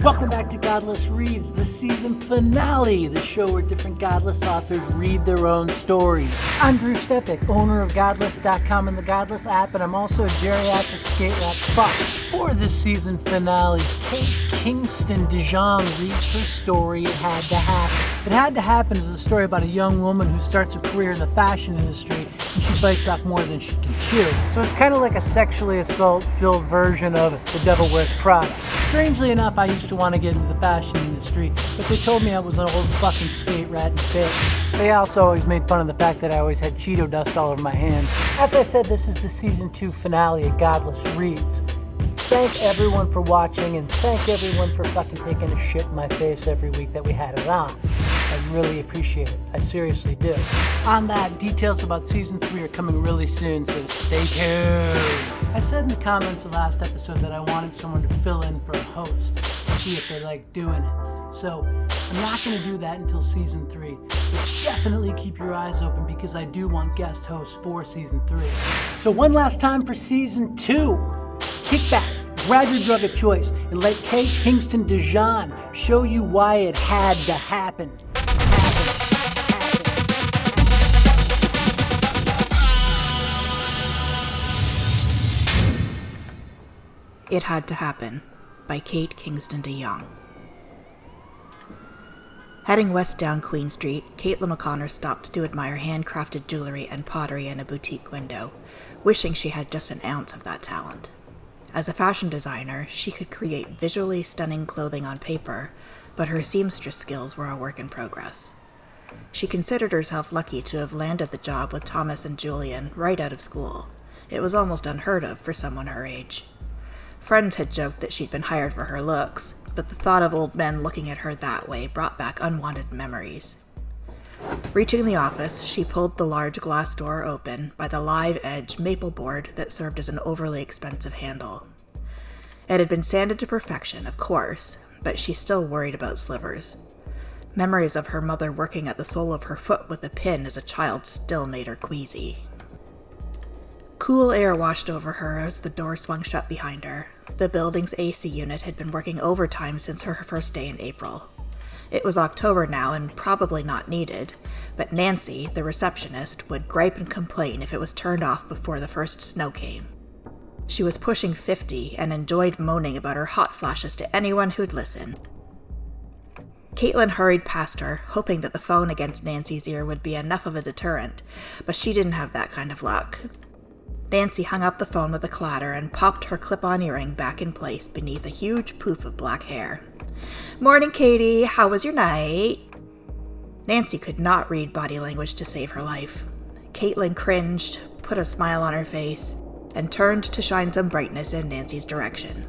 Welcome back to Godless Reads, the season finale, the show where different godless authors read their own stories. I'm Drew Stepek, owner of Godless.com and the Godless app, and I'm also a geriatric skate rap fuck. For this season finale, Kingston DeJonge reads her story, It Had to Happen. It Had to Happen is a story about a young woman who starts a career in the fashion industry, and she bites off more than she can chew. So it's kind of like a sexually assault-filled version of The Devil Wears Prada. Strangely enough, I used to want to get into the fashion industry, but they told me I was an old fucking skate rat and bitch. They also always made fun of the fact that I always had Cheeto dust all over my hands. As I said, this is the season 2 finale of Godless Reads. Thank everyone for watching, and thank everyone for fucking taking a shit in my face every week that we had it on. I really appreciate it. I seriously do. On that, details about season 3 are coming really soon, so stay tuned. I said in the comments of the last episode that I wanted someone to fill in for a host to see if they like doing it. So I'm not going to do that until season 3. But definitely keep your eyes open because I do want guest hosts for season 3. So one last time for season 2. Kick back, grab your drug of choice, and let Kingston DeJonge show you why it had to happen. It Had to Happen by Kingston DeJonge. Heading west down Queen Street, Kaitlin O'Connor stopped to admire handcrafted jewelry and pottery in a boutique window, wishing she had just an ounce of that talent. As a fashion designer, she could create visually stunning clothing on paper, but her seamstress skills were a work in progress. She considered herself lucky to have landed the job with Thomas and Julian right out of school. It was almost unheard of for someone her age. Friends had joked that she'd been hired for her looks, but the thought of old men looking at her that way brought back unwanted memories. Reaching the office, she pulled the large glass door open by the live-edge maple board that served as an overly expensive handle. It had been sanded to perfection, of course, but she still worried about slivers. Memories of her mother working at the sole of her foot with a pin as a child still made her queasy. Cool air washed over her as the door swung shut behind her. The building's AC unit had been working overtime since her first day in April. It was October now and probably not needed, but Nancy, the receptionist, would gripe and complain if it was turned off before the first snow came. She was pushing 50 and enjoyed moaning about her hot flashes to anyone who'd listen. Kaitlin hurried past her, hoping that the phone against Nancy's ear would be enough of a deterrent, but she didn't have that kind of luck. Nancy hung up the phone with a clatter and popped her clip-on earring back in place beneath a huge poof of black hair. "Morning, Katie. How was your night?" Nancy could not read body language to save her life. Kaitlin cringed, put a smile on her face, and turned to shine some brightness in Nancy's direction.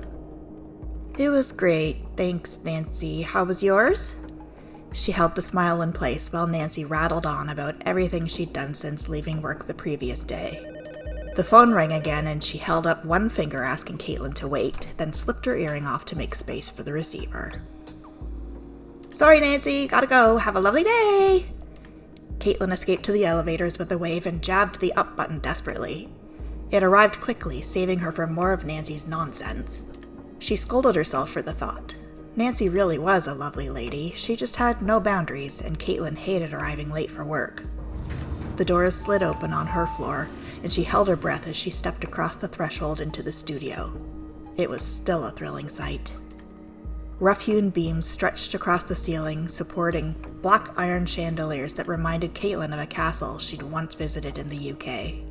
"It was great. Thanks, Nancy. How was yours?" She held the smile in place while Nancy rattled on about everything she'd done since leaving work the previous day. The phone rang again, and she held up one finger asking Kaitlin to wait, then slipped her earring off to make space for the receiver. "Sorry, Nancy. Gotta go. Have a lovely day." Kaitlin escaped to the elevators with a wave and jabbed the up button desperately. It arrived quickly, saving her from more of Nancy's nonsense. She scolded herself for the thought. Nancy really was a lovely lady. She just had no boundaries, and Kaitlin hated arriving late for work. The doors slid open on her floor, and she held her breath as she stepped across the threshold into the studio. It was still a thrilling sight. Rough-hewn beams stretched across the ceiling, supporting black iron chandeliers that reminded Kaitlin of a castle she'd once visited in the UK.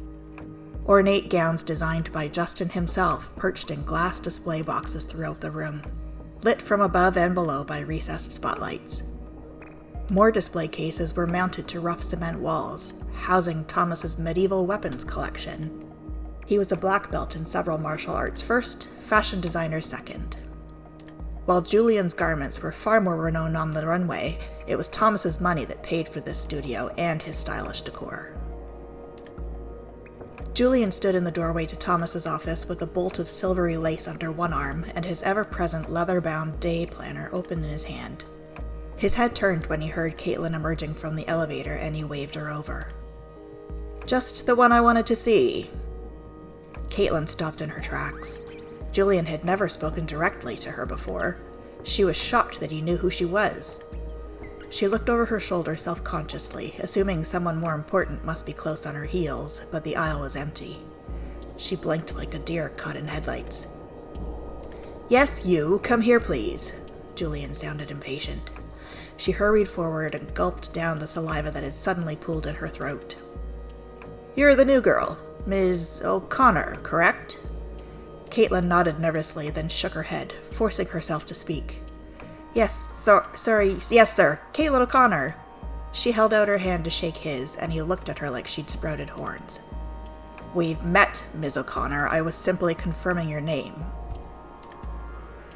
Ornate gowns designed by Justin himself perched in glass display boxes throughout the room, lit from above and below by recessed spotlights. More display cases were mounted to rough cement walls, housing Thomas's medieval weapons collection. He was a black belt in several martial arts first, fashion designer second. While Julian's garments were far more renowned on the runway, it was Thomas's money that paid for this studio and his stylish decor. Julian stood in the doorway to Thomas's office with a bolt of silvery lace under one arm and his ever-present leather-bound day planner open in his hand. His head turned when he heard Kaitlin emerging from the elevator, and he waved her over. "Just the one I wanted to see." Kaitlin stopped in her tracks. Julian had never spoken directly to her before. She was shocked that he knew who she was. She looked over her shoulder self-consciously, assuming someone more important must be close on her heels, but the aisle was empty. She blinked like a deer caught in headlights. "Yes, you, come here, please." Julian sounded impatient. She hurried forward and gulped down the saliva that had suddenly pooled in her throat. "You're the new girl, Ms. O'Connor, correct?" Kaitlin nodded nervously, then shook her head, forcing herself to speak. Yes, sir, Kaitlin O'Connor." She held out her hand to shake his, and he looked at her like she'd sprouted horns. "We've met, Ms. O'Connor. I was simply confirming your name."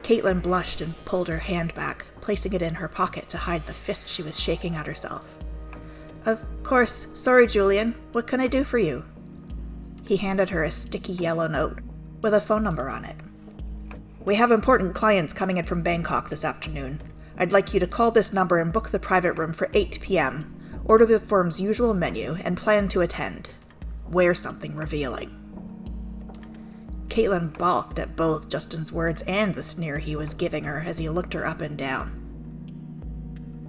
Kaitlin blushed and pulled her hand back, placing it in her pocket to hide the fist she was shaking at herself. "Of course. Sorry, Julian. What can I do for you?" He handed her a sticky yellow note with a phone number on it. "We have important clients coming in from Bangkok this afternoon. I'd like you to call this number and book the private room for 8 p.m. Order the firm's usual menu and plan to attend. Wear something revealing." Kaitlin balked at both Justin's words and the sneer he was giving her as he looked her up and down.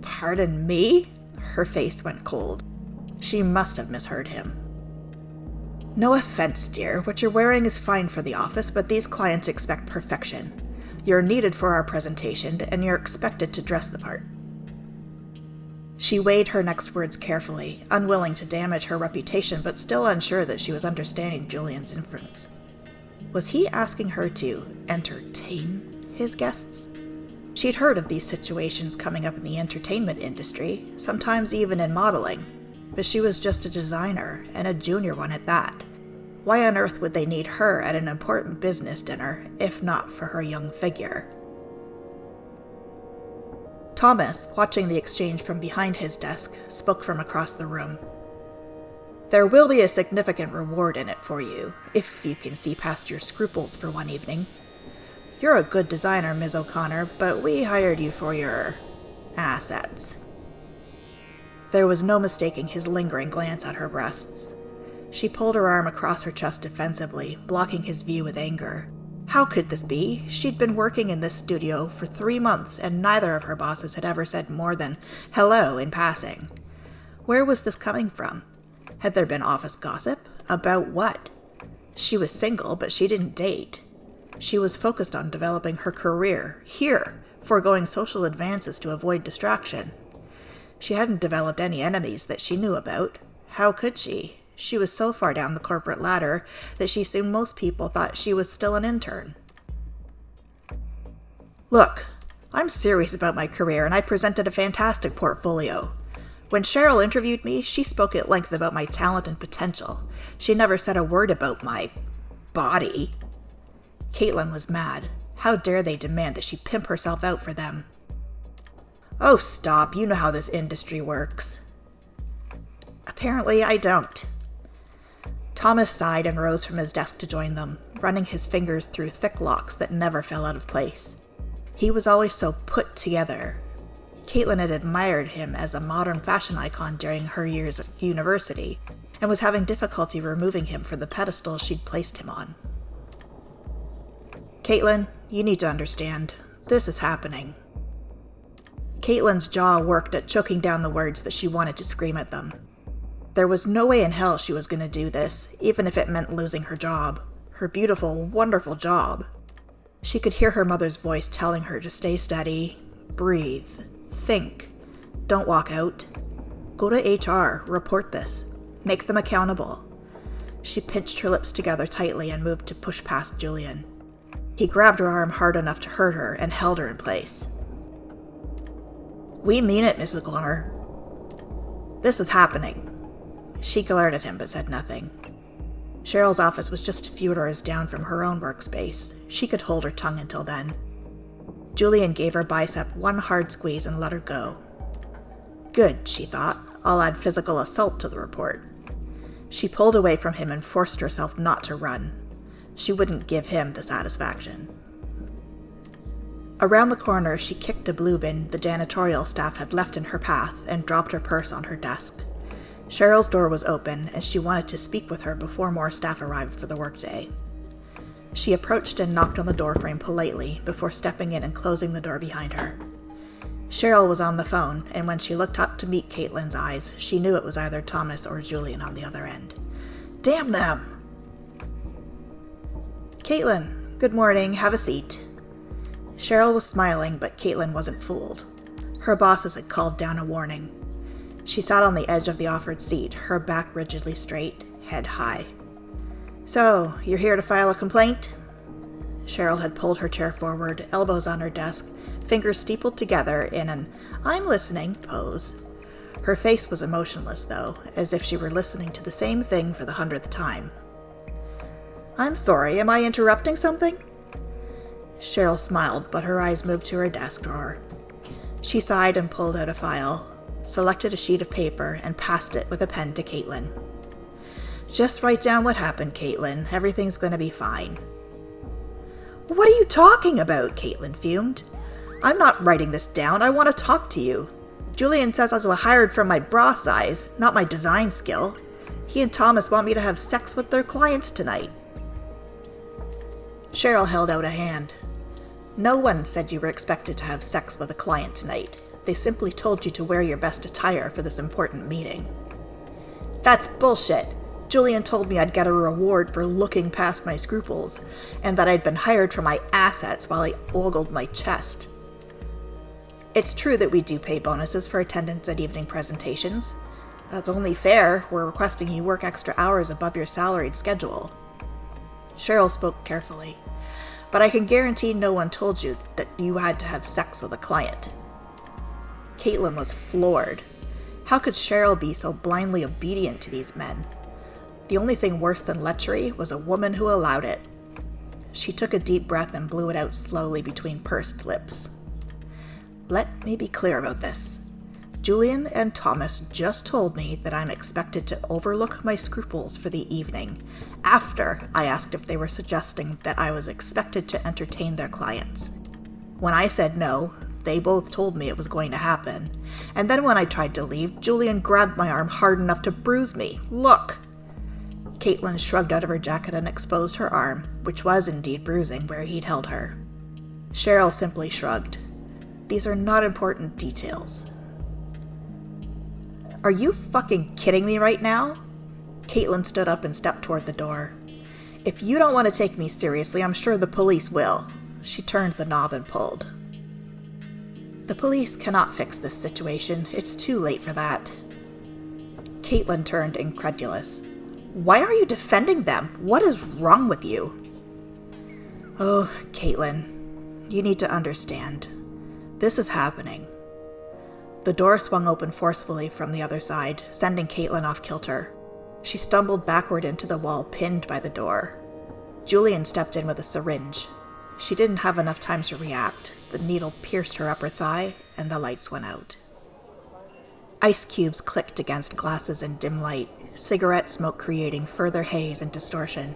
"Pardon me?" Her face went cold. She must have misheard him. "No offense, dear. What you're wearing is fine for the office, but these clients expect perfection. You're needed for our presentation, and you're expected to dress the part." She weighed her next words carefully, unwilling to damage her reputation, but still unsure that she was understanding Julian's inference. Was he asking her to entertain his guests? She'd heard of these situations coming up in the entertainment industry, sometimes even in modeling, but she was just a designer, and a junior one at that. Why on earth would they need her at an important business dinner, if not for her young figure? Thomas, watching the exchange from behind his desk, spoke from across the room. "There will be a significant reward in it for you, if you can see past your scruples for one evening. You're a good designer, Ms. O'Connor, but we hired you for your assets." There was no mistaking his lingering glance at her breasts. She pulled her arm across her chest defensively, blocking his view with anger. How could this be? She'd been working in this studio for 3 months, and neither of her bosses had ever said more than hello in passing. Where was this coming from? Had there been office gossip? About what? She was single, but she didn't date. She was focused on developing her career, here, foregoing social advances to avoid distraction. She hadn't developed any enemies that she knew about. How could she? She was so far down the corporate ladder that she assumed most people thought she was still an intern. "Look, I'm serious about my career, and I presented a fantastic portfolio. When Cheryl interviewed me, she spoke at length about my talent and potential. She never said a word about my body." Kaitlin was mad. How dare they demand that she pimp herself out for them? "Oh, stop. You know how this industry works." "Apparently I don't." Thomas sighed and rose from his desk to join them, running his fingers through thick locks that never fell out of place. He was always so put together. Kaitlin had admired him as a modern fashion icon during her years at university, and was having difficulty removing him from the pedestal she'd placed him on. "Kaitlin, you need to understand. This is happening." Caitlin's jaw worked at choking down the words that she wanted to scream at them. There was no way in hell she was going to do this, even if it meant losing her job. Her beautiful, wonderful job. She could hear her mother's voice telling her to stay steady, breathe, think, don't walk out. Go to HR, report this, make them accountable. She pinched her lips together tightly and moved to push past Julian. He grabbed her arm hard enough to hurt her and held her in place. "We mean it, Mrs. O'Connor. This is happening." She glared at him but said nothing. Cheryl's office was just a few doors down from her own workspace. She could hold her tongue until then. Julian gave her bicep one hard squeeze and let her go. Good, she thought. I'll add physical assault to the report. She pulled away from him and forced herself not to run. She wouldn't give him the satisfaction. Around the corner, she kicked a blue bin the janitorial staff had left in her path and dropped her purse on her desk. Cheryl's door was open, and she wanted to speak with her before more staff arrived for the workday. She approached and knocked on the doorframe politely before stepping in and closing the door behind her. Cheryl was on the phone, and when she looked up to meet Kaitlin's eyes, she knew it was either Thomas or Julian on the other end. Damn them! Kaitlin, good morning, have a seat. Cheryl was smiling, but Kaitlin wasn't fooled. Her bosses had called down a warning. She sat on the edge of the offered seat, her back rigidly straight, head high. So, you're here to file a complaint? Cheryl had pulled her chair forward, elbows on her desk, fingers steepled together in an I'm listening pose. Her face was emotionless, though, as if she were listening to the same thing for the 100th time. I'm sorry, am I interrupting something? Cheryl smiled, but her eyes moved to her desk drawer. She sighed and pulled out a file, selected a sheet of paper, and passed it with a pen to Kaitlin. Just write down what happened, Kaitlin. Everything's going to be fine. What are you talking about? Kaitlin fumed. I'm not writing this down. I want to talk to you. Julian says I was hired for my bra size, not my design skill. He and Thomas want me to have sex with their clients tonight. Cheryl held out a hand. No one said you were expected to have sex with a client tonight. They simply told you to wear your best attire for this important meeting. That's bullshit. Julian told me I'd get a reward for looking past my scruples, and that I'd been hired for my assets while he ogled my chest. It's true that we do pay bonuses for attendance at evening presentations. That's only fair. We're requesting you work extra hours above your salaried schedule. Cheryl spoke carefully. But I can guarantee no one told you that you had to have sex with a client. Kaitlin was floored. How could Cheryl be so blindly obedient to these men? The only thing worse than lechery was a woman who allowed it. She took a deep breath and blew it out slowly between pursed lips. Let me be clear about this. Julian and Thomas just told me that I'm expected to overlook my scruples for the evening, after I asked if they were suggesting that I was expected to entertain their clients. When I said no, they both told me it was going to happen, and then when I tried to leave, Julian grabbed my arm hard enough to bruise me. Look! Kaitlin shrugged out of her jacket and exposed her arm, which was indeed bruising where he'd held her. Cheryl simply shrugged. These are not important details. Are you fucking kidding me right now? Kaitlin stood up and stepped toward the door. If you don't want to take me seriously, I'm sure the police will. She turned the knob and pulled. The police cannot fix this situation. It's too late for that. Kaitlin turned incredulous. Why are you defending them? What is wrong with you? Oh, Kaitlin, you need to understand. This is happening. The door swung open forcefully from the other side, sending Kaitlin off kilter. She stumbled backward into the wall, pinned by the door. Julian stepped in with a syringe. She didn't have enough time to react. The needle pierced her upper thigh, and the lights went out. Ice cubes clicked against glasses in dim light, cigarette smoke creating further haze and distortion.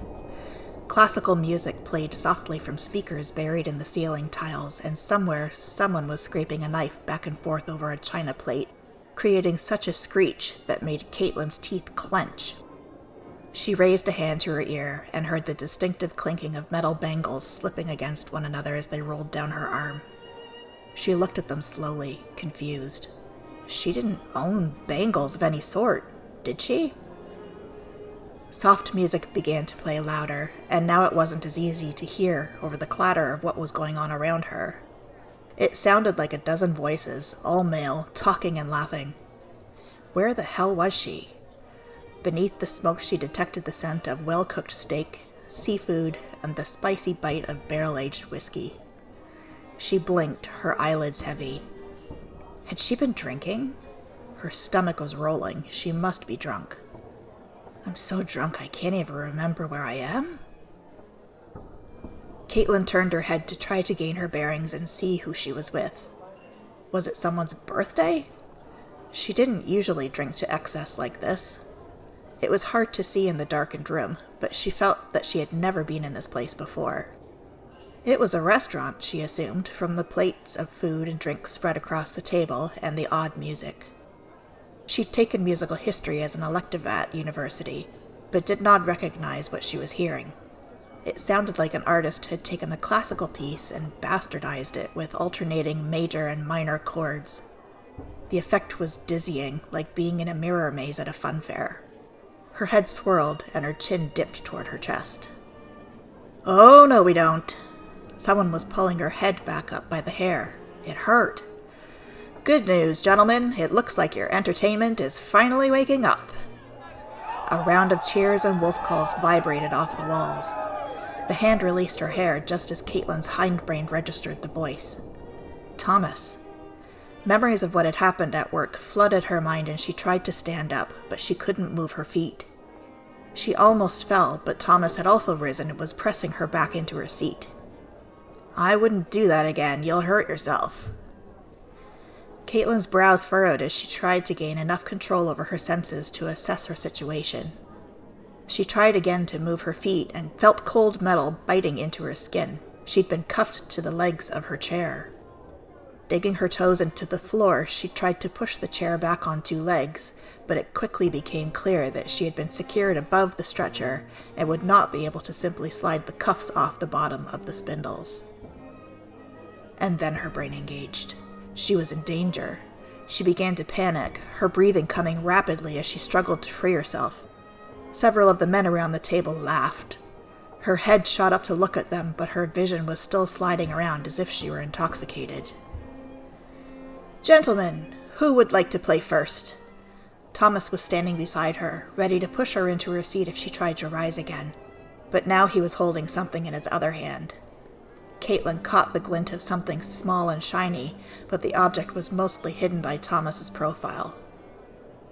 Classical music played softly from speakers buried in the ceiling tiles, and somewhere someone was scraping a knife back and forth over a china plate, creating such a screech that made Kaitlin's teeth clench. She raised a hand to her ear and heard the distinctive clinking of metal bangles slipping against one another as they rolled down her arm. She looked at them slowly, confused. She didn't own bangles of any sort, did she? Soft music began to play louder, and now it wasn't as easy to hear over the clatter of what was going on around her. It sounded like a dozen voices, all male, talking and laughing. Where the hell was she? Beneath the smoke she detected the scent of well-cooked steak, seafood, and the spicy bite of barrel-aged whiskey. She blinked, her eyelids heavy. Had she been drinking? Her stomach was rolling. She must be drunk. I'm so drunk I can't even remember where I am? Kaitlin turned her head to try to gain her bearings and see who she was with. Was it someone's birthday? She didn't usually drink to excess like this. It was hard to see in the darkened room, but she felt that she had never been in this place before. It was a restaurant, she assumed, from the plates of food and drinks spread across the table and the odd music. She'd taken musical history as an elective at university, but did not recognize what she was hearing. It sounded like an artist had taken a classical piece and bastardized it with alternating major and minor chords. The effect was dizzying, like being in a mirror maze at a fun fair. Her head swirled and her chin dipped toward her chest. "Oh, no we don't." Someone was pulling her head back up by the hair. It hurt. "Good news, gentlemen. It looks like your entertainment is finally waking up." A round of cheers and wolf calls vibrated off the walls. The hand released her hair just as Kaitlin's hindbrain registered the voice. Thomas. Memories of what had happened at work flooded her mind and she tried to stand up, but she couldn't move her feet. She almost fell, but Thomas had also risen and was pressing her back into her seat. "I wouldn't do that again. You'll hurt yourself." Caitlin's brows furrowed as she tried to gain enough control over her senses to assess her situation. She tried again to move her feet and felt cold metal biting into her skin. She'd been cuffed to the legs of her chair. Digging her toes into the floor, she tried to push the chair back on two legs, but it quickly became clear that she had been secured above the stretcher and would not be able to simply slide the cuffs off the bottom of the spindles. And then her brain engaged. She was in danger. She began to panic, her breathing coming rapidly as she struggled to free herself. Several of the men around the table laughed. Her head shot up to look at them, but her vision was still sliding around as if she were intoxicated. "Gentlemen, who would like to play first?" Thomas was standing beside her, ready to push her into her seat if she tried to rise again, but now he was holding something in his other hand. Kaitlin caught the glint of something small and shiny, but the object was mostly hidden by Thomas's profile.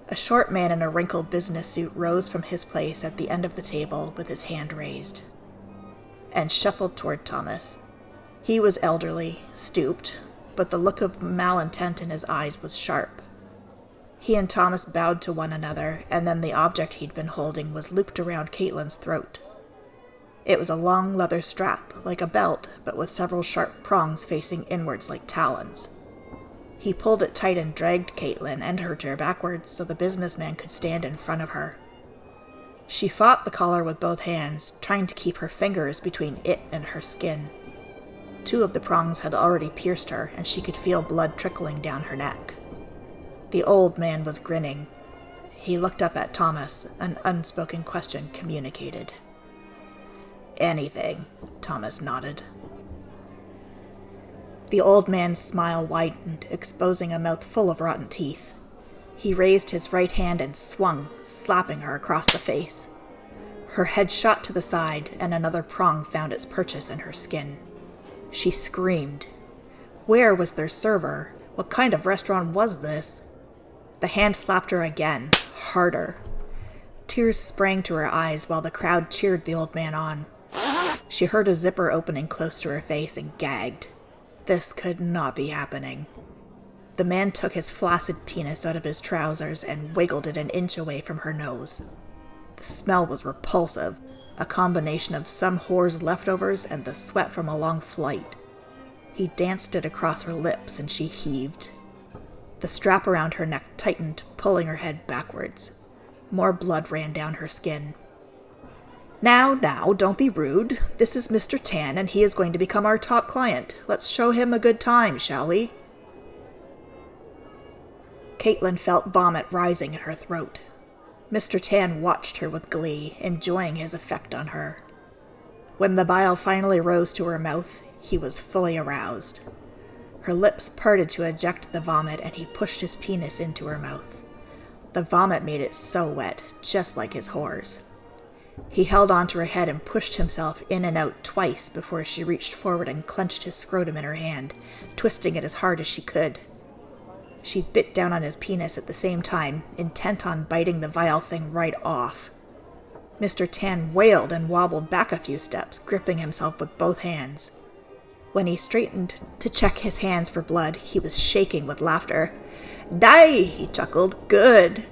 A short man in a wrinkled business suit rose from his place at the end of the table with his hand raised, and shuffled toward Thomas. He was elderly, stooped, but the look of malintent in his eyes was sharp. He and Thomas bowed to one another, and then the object he'd been holding was looped around Caitlin's throat. It was a long leather strap, like a belt, but with several sharp prongs facing inwards like talons. He pulled it tight and dragged Kaitlin and her chair backwards so the businessman could stand in front of her. She fought the collar with both hands, trying to keep her fingers between it and her skin. Two of the prongs had already pierced her, and she could feel blood trickling down her neck. The old man was grinning. He looked up at Thomas, an unspoken question communicated. "Anything," Thomas nodded. The old man's smile widened, exposing a mouth full of rotten teeth. He raised his right hand and swung, slapping her across the face. Her head shot to the side, and another prong found its purchase in her skin. She screamed. Where was their server? What kind of restaurant was this? The hand slapped her again, harder. Tears sprang to her eyes while the crowd cheered the old man on. She heard a zipper opening close to her face and gagged. This could not be happening. The man took his flaccid penis out of his trousers and wiggled it an inch away from her nose. The smell was repulsive, a combination of some whore's leftovers and the sweat from a long flight. He danced it across her lips and she heaved. The strap around her neck tightened, pulling her head backwards. More blood ran down her skin. Now, don't be rude. This is Mr. Tan, and he is going to become our top client. Let's show him a good time, shall we? Kaitlin felt vomit rising in her throat. Mr. Tan watched her with glee, enjoying his effect on her. When the bile finally rose to her mouth, he was fully aroused. Her lips parted to eject the vomit, and he pushed his penis into her mouth. The vomit made it so wet, just like his whores. He held onto her head and pushed himself in and out twice before she reached forward and clenched his scrotum in her hand, twisting it as hard as she could. She bit down on his penis at the same time, intent on biting the vile thing right off. Mr. Tan wailed and wobbled back a few steps, gripping himself with both hands. When he straightened to check his hands for blood, he was shaking with laughter. "Die!" he chuckled. "Good!"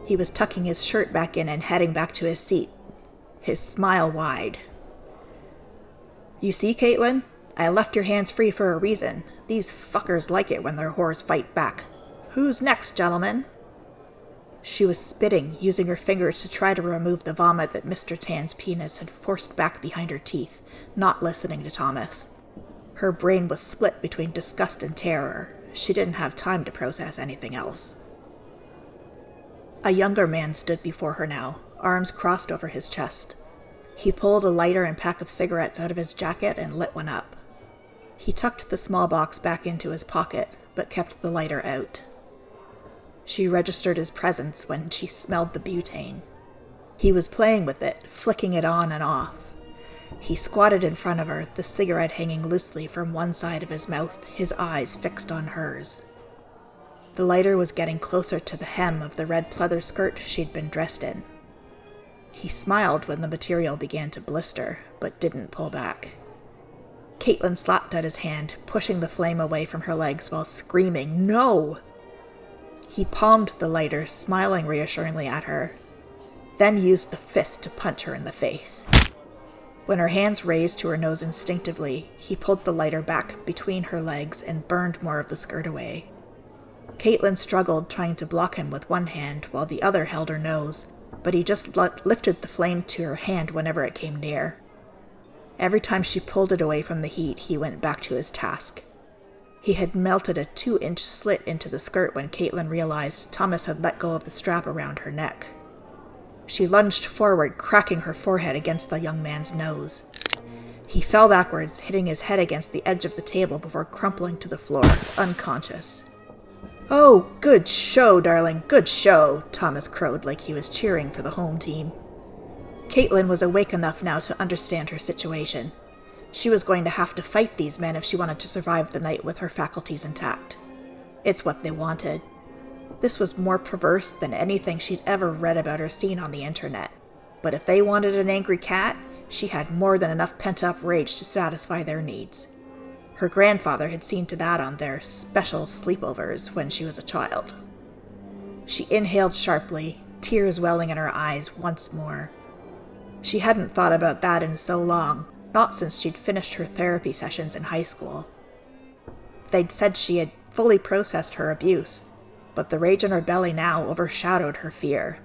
He was tucking his shirt back in and heading back to his seat, his smile wide. "You see, Kaitlin? I left your hands free for a reason. These fuckers like it when their whores fight back. Who's next, gentlemen?" She was spitting, using her fingers to try to remove the vomit that Mr. Tan's penis had forced back behind her teeth, not listening to Thomas. Her brain was split between disgust and terror. She didn't have time to process anything else. A younger man stood before her now, arms crossed over his chest. He pulled a lighter and pack of cigarettes out of his jacket and lit one up. He tucked the small box back into his pocket, but kept the lighter out. She registered his presence when she smelled the butane. He was playing with it, flicking it on and off. He squatted in front of her, the cigarette hanging loosely from one side of his mouth, his eyes fixed on hers. The lighter was getting closer to the hem of the red pleather skirt she'd been dressed in. He smiled when the material began to blister, but didn't pull back. Kaitlin slapped at his hand, pushing the flame away from her legs while screaming, "No!" He palmed the lighter, smiling reassuringly at her, then used the fist to punch her in the face. When her hands raised to her nose instinctively, he pulled the lighter back between her legs and burned more of the skirt away. Kaitlin struggled, trying to block him with one hand while the other held her nose, but he just lifted the flame to her hand whenever it came near. Every time she pulled it away from the heat, he went back to his task. He had melted a 2-inch slit into the skirt when Kaitlin realized Thomas had let go of the strap around her neck. She lunged forward, cracking her forehead against the young man's nose. He fell backwards, hitting his head against the edge of the table before crumpling to the floor, unconscious. "Oh, good show, darling, good show," Thomas crowed like he was cheering for the home team. Kaitlin was awake enough now to understand her situation. She was going to have to fight these men if she wanted to survive the night with her faculties intact. It's what they wanted. This was more perverse than anything she'd ever read about or seen on the internet. But if they wanted an angry cat, she had more than enough pent-up rage to satisfy their needs. Her grandfather had seen to that on their special sleepovers when she was a child. She inhaled sharply, tears welling in her eyes once more. She hadn't thought about that in so long, not since she'd finished her therapy sessions in high school. They'd said she had fully processed her abuse, but the rage in her belly now overshadowed her fear.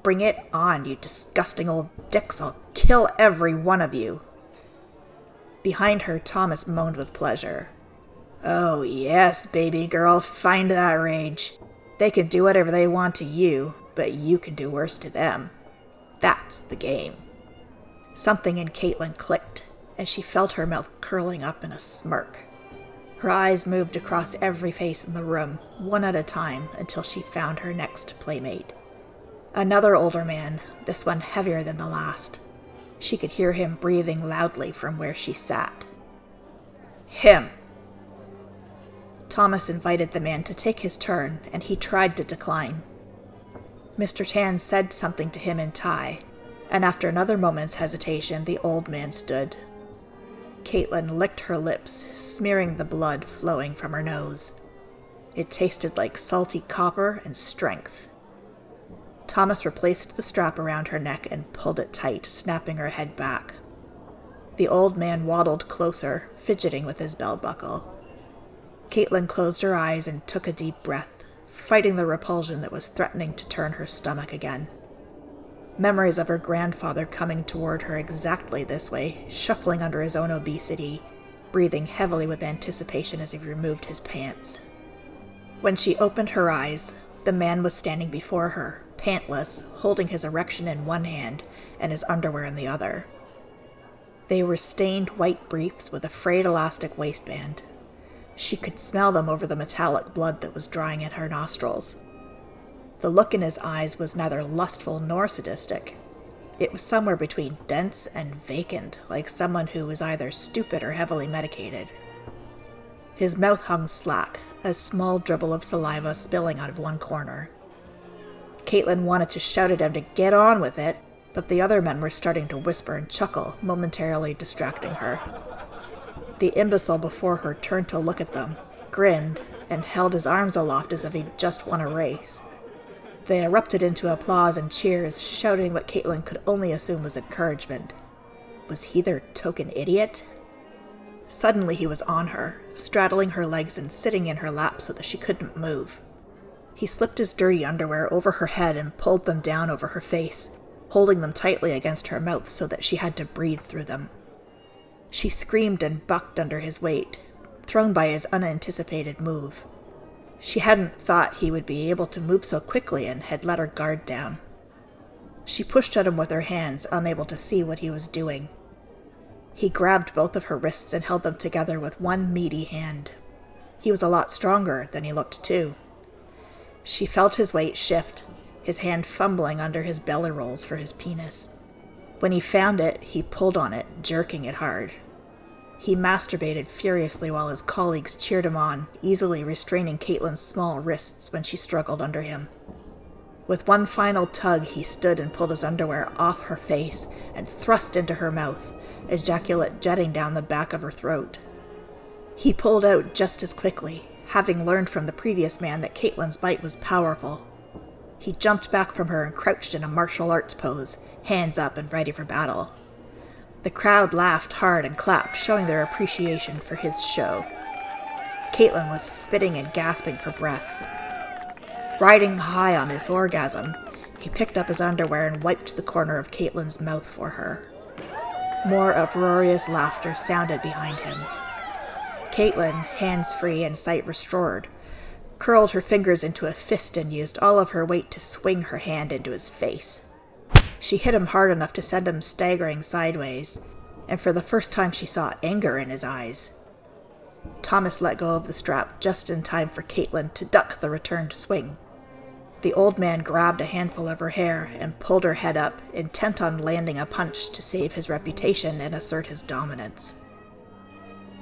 "Bring it on, you disgusting old dicks, I'll kill every one of you." Behind her, Thomas moaned with pleasure. "Oh yes, baby girl, find that rage. They can do whatever they want to you, but you can do worse to them. That's the game." Something in Kaitlin clicked, and she felt her mouth curling up in a smirk. Her eyes moved across every face in the room, one at a time, until she found her next playmate. Another older man, this one heavier than the last. She could hear him breathing loudly from where she sat. "Him." Thomas invited the man to take his turn, and he tried to decline. Mr. Tan said something to him in Thai, and after another moment's hesitation, the old man stood. Kaitlin licked her lips, smearing the blood flowing from her nose. It tasted like salty copper and strength. Thomas replaced the strap around her neck and pulled it tight, snapping her head back. The old man waddled closer, fidgeting with his belt buckle. Kaitlin closed her eyes and took a deep breath, fighting the repulsion that was threatening to turn her stomach again. Memories of her grandfather coming toward her exactly this way, shuffling under his own obesity, breathing heavily with anticipation as he removed his pants. When she opened her eyes, the man was standing before her, pantless, holding his erection in one hand and his underwear in the other. They were stained white briefs with a frayed elastic waistband. She could smell them over the metallic blood that was drying in her nostrils. The look in his eyes was neither lustful nor sadistic. It was somewhere between dense and vacant, like someone who was either stupid or heavily medicated. His mouth hung slack, a small dribble of saliva spilling out of one corner. Kaitlin wanted to shout at him to get on with it, but the other men were starting to whisper and chuckle, momentarily distracting her. The imbecile before her turned to look at them, grinned, and held his arms aloft as if he'd just won a race. They erupted into applause and cheers, shouting what Kaitlin could only assume was encouragement. Was he their token idiot? Suddenly he was on her, straddling her legs and sitting in her lap so that she couldn't move. He slipped his dirty underwear over her head and pulled them down over her face, holding them tightly against her mouth so that she had to breathe through them. She screamed and bucked under his weight, thrown by his unanticipated move. She hadn't thought he would be able to move so quickly and had let her guard down. She pushed at him with her hands, unable to see what he was doing. He grabbed both of her wrists and held them together with one meaty hand. He was a lot stronger than he looked, too. She felt his weight shift, his hand fumbling under his belly rolls for his penis. When he found it, he pulled on it, jerking it hard. He masturbated furiously while his colleagues cheered him on, easily restraining Kaitlin's small wrists when she struggled under him. With one final tug, he stood and pulled his underwear off her face and thrust into her mouth, ejaculate jetting down the back of her throat. He pulled out just as quickly, having learned from the previous man that Kaitlin's bite was powerful. He jumped back from her and crouched in a martial arts pose, hands up and ready for battle. The crowd laughed hard and clapped, showing their appreciation for his show. Kaitlin was spitting and gasping for breath. Riding high on his orgasm, he picked up his underwear and wiped the corner of Kaitlin's mouth for her. More uproarious laughter sounded behind him. Kaitlin, hands free and sight restored, curled her fingers into a fist and used all of her weight to swing her hand into his face. She hit him hard enough to send him staggering sideways, and for the first time she saw anger in his eyes. Thomas let go of the strap just in time for Kaitlin to duck the returned swing. The old man grabbed a handful of her hair and pulled her head up, intent on landing a punch to save his reputation and assert his dominance.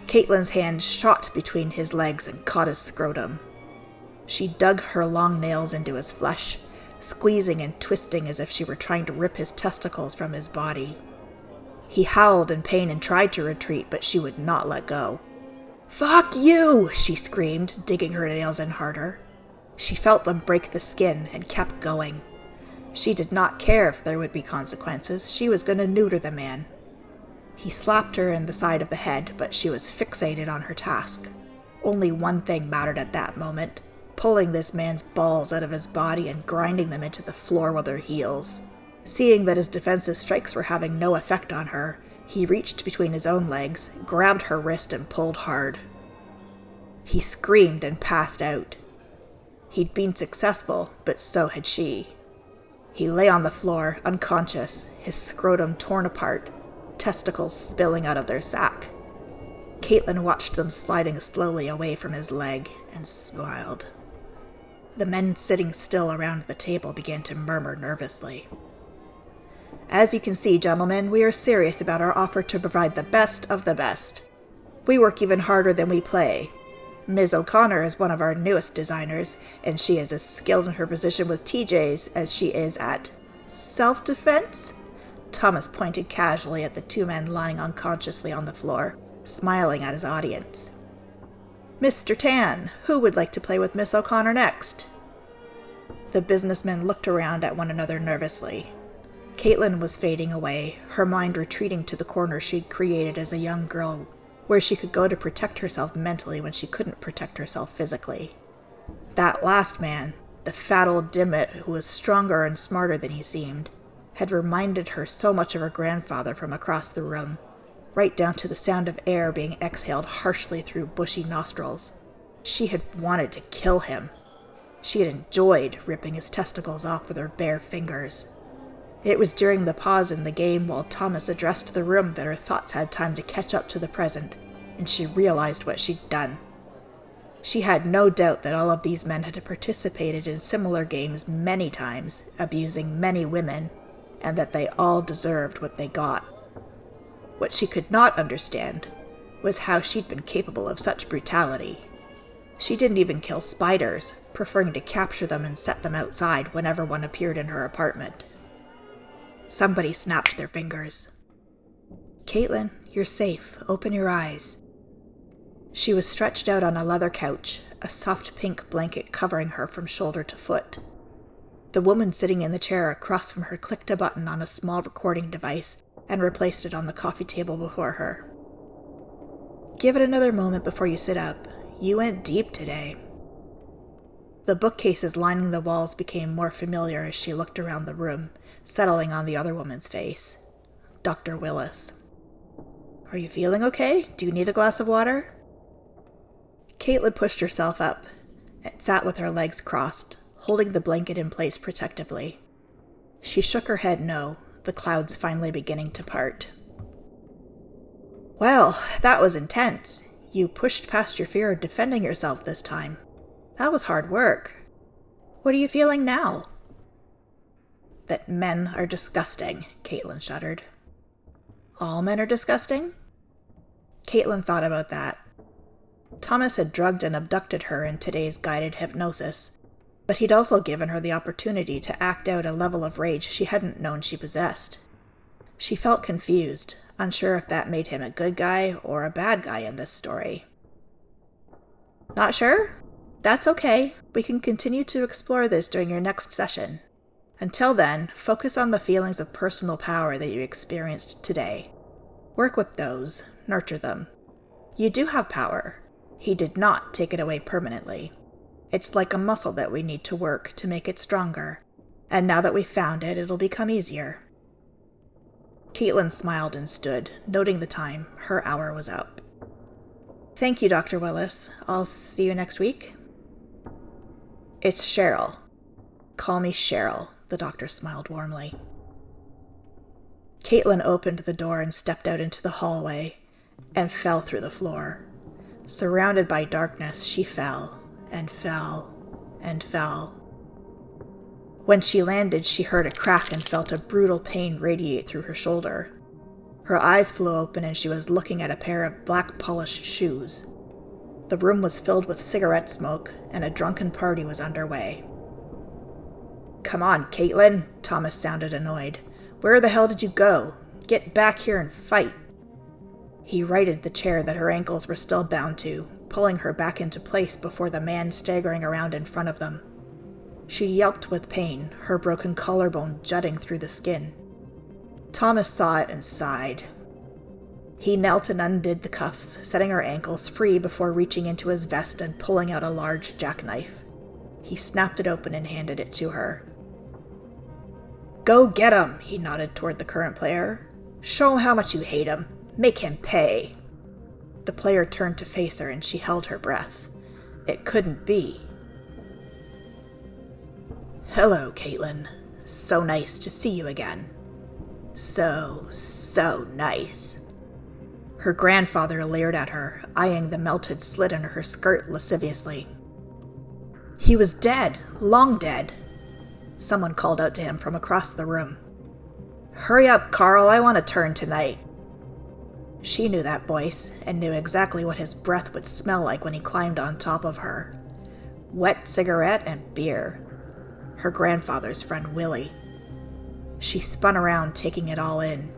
Kaitlin's hand shot between his legs and caught his scrotum. She dug her long nails into his flesh, squeezing and twisting as if she were trying to rip his testicles from his body. He howled in pain and tried to retreat, but she would not let go. "Fuck you!" she screamed, digging her nails in harder. She felt them break the skin and kept going. She did not care if there would be consequences. She was going to neuter the man. He slapped her in the side of the head, but she was fixated on her task. Only one thing mattered at that moment: pulling this man's balls out of his body and grinding them into the floor with her heels. Seeing that his defensive strikes were having no effect on her, he reached between his own legs, grabbed her wrist and pulled hard. He screamed and passed out. He'd been successful, but so had she. He lay on the floor, unconscious, his scrotum torn apart, testicles spilling out of their sack. Kaitlin watched them sliding slowly away from his leg and smiled. The men sitting still around the table began to murmur nervously. "As you can see, gentlemen, we are serious about our offer to provide the best of the best. We work even harder than we play. Ms. O'Connor is one of our newest designers, and she is as skilled in her position with TJs as she is at self-defense?" Thomas pointed casually at the two men lying unconsciously on the floor, smiling at his audience. "Mr. Tan, who would like to play with Miss O'Connor next?" The businessmen looked around at one another nervously. Kaitlin was fading away, her mind retreating to the corner she'd created as a young girl, where she could go to protect herself mentally when she couldn't protect herself physically. That last man, the fat old dimwit who was stronger and smarter than he seemed, had reminded her so much of her grandfather from across the room, right down to the sound of air being exhaled harshly through bushy nostrils. She had wanted to kill him. She had enjoyed ripping his testicles off with her bare fingers. It was during the pause in the game while Thomas addressed the room that her thoughts had time to catch up to the present, and she realized what she'd done. She had no doubt that all of these men had participated in similar games many times, abusing many women, and that they all deserved what they got. What she could not understand was how she'd been capable of such brutality. She didn't even kill spiders, preferring to capture them and set them outside whenever one appeared in her apartment. Somebody snapped their fingers. "Kaitlin, you're safe. Open your eyes." She was stretched out on a leather couch, a soft pink blanket covering her from shoulder to foot. The woman sitting in the chair across from her clicked a button on a small recording device and replaced it on the coffee table before her. "Give it another moment before you sit up. You went deep today." The bookcases lining the walls became more familiar as she looked around the room, settling on the other woman's face. Dr. Willis. "Are you feeling okay? Do you need a glass of water?" Kaitlin pushed herself up and sat with her legs crossed, holding the blanket in place protectively. She shook her head no, the clouds finally beginning to part. "Well, that was intense. You pushed past your fear of defending yourself this time. That was hard work. What are you feeling now?" "That men are disgusting," Kaitlin shuddered. "All men are disgusting?" Kaitlin thought about that. Thomas had drugged and abducted her in today's guided hypnosis, but he'd also given her the opportunity to act out a level of rage she hadn't known she possessed. She felt confused, unsure if that made him a good guy or a bad guy in this story. "Not sure? That's okay. We can continue to explore this during your next session. Until then, focus on the feelings of personal power that you experienced today. Work with those, nurture them. You do have power. He did not take it away permanently. It's like a muscle that we need to work to make it stronger, and now that we've found it, it'll become easier." Kaitlin smiled and stood, noting the time. Her hour was up. "Thank you, Dr. Willis. I'll see you next week." "It's Cheryl. Call me Cheryl," the doctor smiled warmly. Kaitlin opened the door and stepped out into the hallway and fell through the floor. Surrounded by darkness, she fell and fell and fell. When she landed, she heard a crack and felt a brutal pain radiate through her shoulder. Her eyes flew open and she was looking at a pair of black polished shoes. The room was filled with cigarette smoke, and a drunken party was underway. "Come on, Kaitlin," Thomas sounded annoyed. "Where the hell did you go? Get back here and fight." He righted the chair that her ankles were still bound to, pulling her back into place before the man staggering around in front of them. She yelped with pain, her broken collarbone jutting through the skin. Thomas saw it and sighed. He knelt and undid the cuffs, setting her ankles free before reaching into his vest and pulling out a large jackknife. He snapped it open and handed it to her. "Go get him," he nodded toward the current player. "Show him how much you hate him. Make him pay." The player turned to face her and she held her breath. It couldn't be. "Hello, Kaitlin. So nice to see you again. So nice." Her grandfather leered at her, eyeing the melted slit in her skirt lasciviously. "He was dead, long dead." Someone called out to him from across the room. "Hurry up, Carl, I want a turn tonight." She knew that voice, and knew exactly what his breath would smell like when he climbed on top of her. Wet cigarette and beer. Her grandfather's friend Willie. She spun around, taking it all in.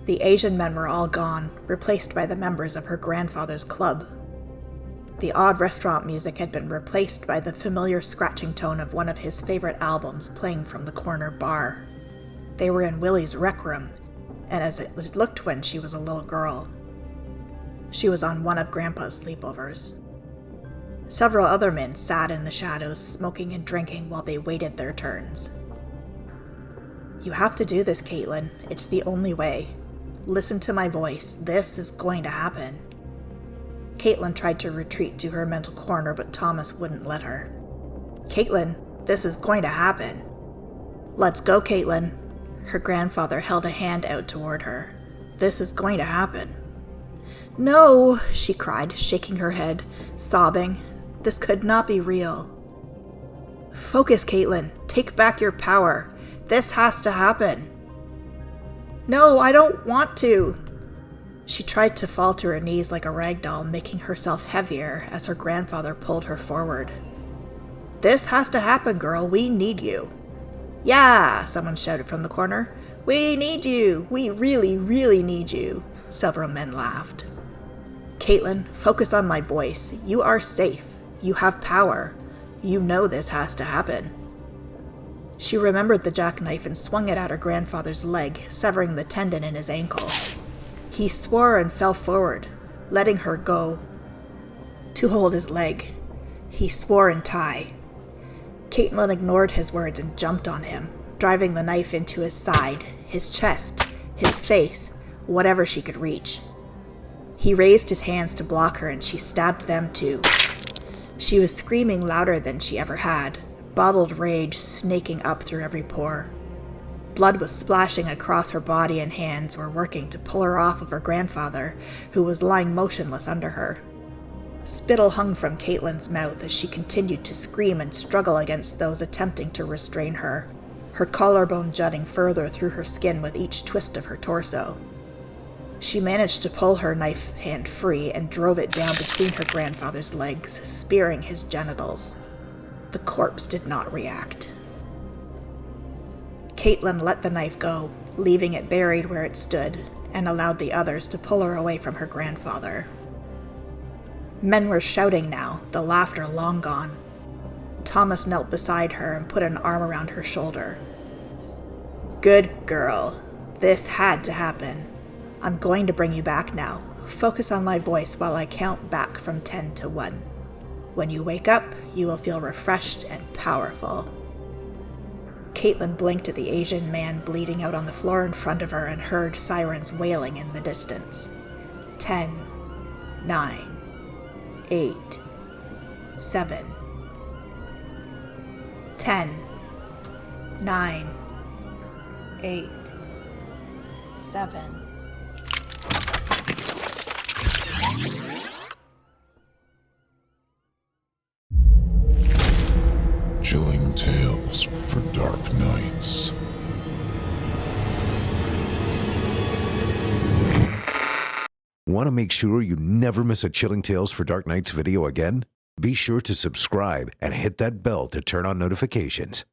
The Asian men were all gone, replaced by the members of her grandfather's club. The odd restaurant music had been replaced by the familiar scratching tone of one of his favorite albums playing from the corner bar. They were in Willie's rec room, and as it looked when she was a little girl. She was on one of Grandpa's sleepovers. Several other men sat in the shadows, smoking and drinking while they waited their turns. "You have to do this, Kaitlin. It's the only way. Listen to my voice. This is going to happen." Kaitlin tried to retreat to her mental corner, but Thomas wouldn't let her. "Kaitlin, this is going to happen." "Let's go, Kaitlin." Her grandfather held a hand out toward her. "This is going to happen." "No," she cried, shaking her head, sobbing. This could not be real. "Focus, Kaitlin. Take back your power. This has to happen." "No, I don't want to." She tried to fall to her knees like a rag doll, making herself heavier as her grandfather pulled her forward. "This has to happen, girl. We need you." "Yeah," someone shouted from the corner. "We need you. We really, really need you." Several men laughed. "Kaitlin, focus on my voice. You are safe. You have power. You know this has to happen." She remembered the jackknife and swung it at her grandfather's leg, severing the tendon in his ankle. He swore and fell forward, letting her go to hold his leg. He swore in Thai. Kaitlin ignored his words and jumped on him, driving the knife into his side, his chest, his face, whatever she could reach. He raised his hands to block her and she stabbed them too. She was screaming louder than she ever had, bottled rage snaking up through every pore. Blood was splashing across her body and hands were working to pull her off of her grandfather, who was lying motionless under her. Spittle hung from Caitlin's mouth as she continued to scream and struggle against those attempting to restrain her, her collarbone jutting further through her skin with each twist of her torso. She managed to pull her knife hand free and drove it down between her grandfather's legs, spearing his genitals. The corpse did not react. Kaitlin let the knife go, leaving it buried where it stood, and allowed the others to pull her away from her grandfather. Men were shouting now, the laughter long gone. Thomas knelt beside her and put an arm around her shoulder. "Good girl. This had to happen. I'm going to bring you back now. Focus on my voice while I count back from 10 to 1. When you wake up, you will feel refreshed and powerful." Kaitlin blinked at the Asian man bleeding out on the floor in front of her and heard sirens wailing in the distance. 10, 9, 8, 7. 10, 9, 8, 7. Chilling tales for dark nights. Want to make sure you never miss a Chilling Tales for Dark Nights video again? Be sure to subscribe and hit that bell to turn on notifications.